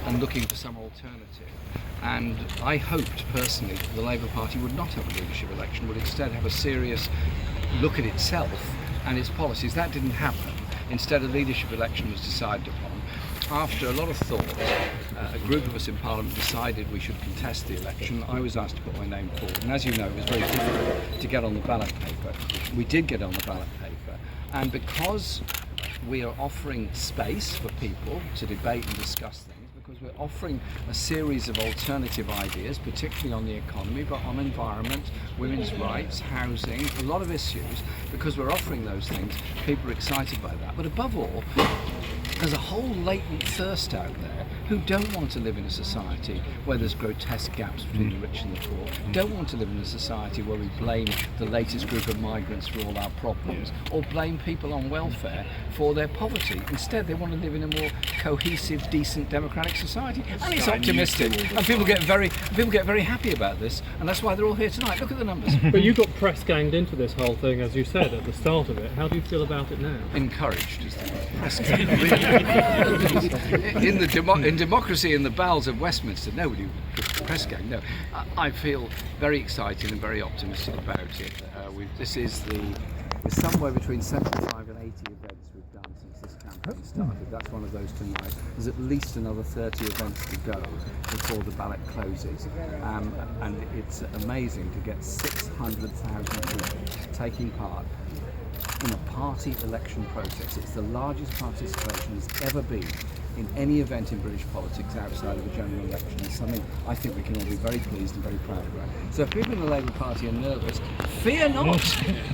and looking for some alternative. And I hoped personally that the Labour Party would not have a leadership election, would instead have a serious look at itself and its policies. That didn't happen. Instead, a leadership election was decided upon. After a lot of thought, a group of us in Parliament decided we should contest the election. I was asked to put my name forward, and as you know, it was very difficult to get on the ballot paper. We did get on the ballot paper, and because we are offering space for people to debate and discuss things, because we're offering a series of alternative ideas, particularly on the economy, but on environment, women's rights, housing, a lot of issues, because we're offering those things, people are excited by that. But above all, there's a whole latent thirst out there who don't want to live in a society where there's grotesque gaps between the rich and the poor, don't want to live in a society where we blame the latest group of migrants for all our problems, or blame people on welfare for their poverty. Instead, they want to live in a more cohesive, decent, democratic society. And it's optimistic, and people get very happy about this, and that's why they're all here tonight. Look at the numbers. But you got press ganged into this whole thing, as you said at the start of it. How do you feel about it now? Encouraged is the word. Press gang. In democracy in the bowels of Westminster, nobody would press gang. No, I feel very excited and very optimistic about it. This is there's somewhere between 75 and 80 events we've done since this campaign started. That's one of those tonight. There's at least another 30 events to go before the ballot closes, and it's amazing to get 600,000 people taking part in a party election process. It's the largest participation there's ever been in any event in British politics outside of a general election. It's something I think we can all be very pleased and very proud about. So if people in the Labour Party are nervous, fear not.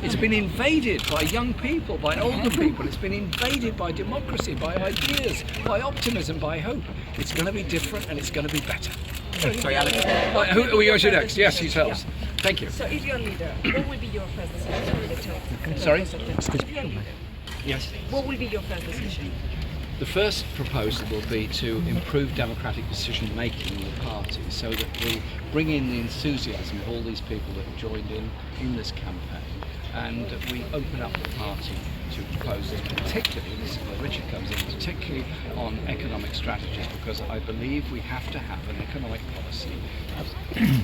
It's been invaded by young people, by older people. It's been invaded by democracy, by ideas, by optimism, by hope. It's going to be different and it's going to be better. Sorry, Alex. Who are we going to next? Yes, you tell us. Thank you. So if you're a leader, what will be your first decision? Sorry? If you're a leader, Yes. what will be your first decision? The first proposal will be to improve democratic decision making in the party so that we bring in the enthusiasm of all these people that have joined in this campaign, and we open up the party to proposals, particularly, this is where Richard comes in, particularly on economic strategies, because I believe we have to have an economic policy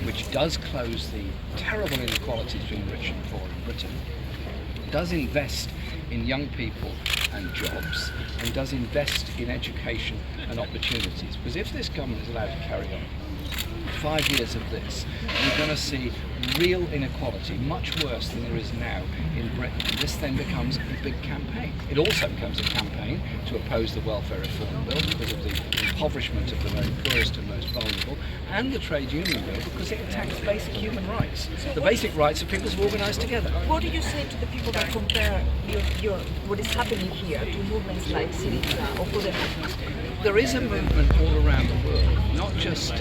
which does close the terrible inequalities between rich and poor in Britain, does invest in young people and jobs, and does invest in education and opportunities. Because if this government is allowed to carry on, 5 years of this, we're going to see real inequality, much worse than there is now in Britain. This then becomes a big campaign. It also becomes a campaign to oppose the welfare reform bill because of the impoverishment of the very poorest and most vulnerable, and the trade union bill because it attacks basic human rights, the basic rights of people to organise together. What do you say to the people that compare what is happening here to movements like Syriza or Corbyn? There is a movement all around the world, not just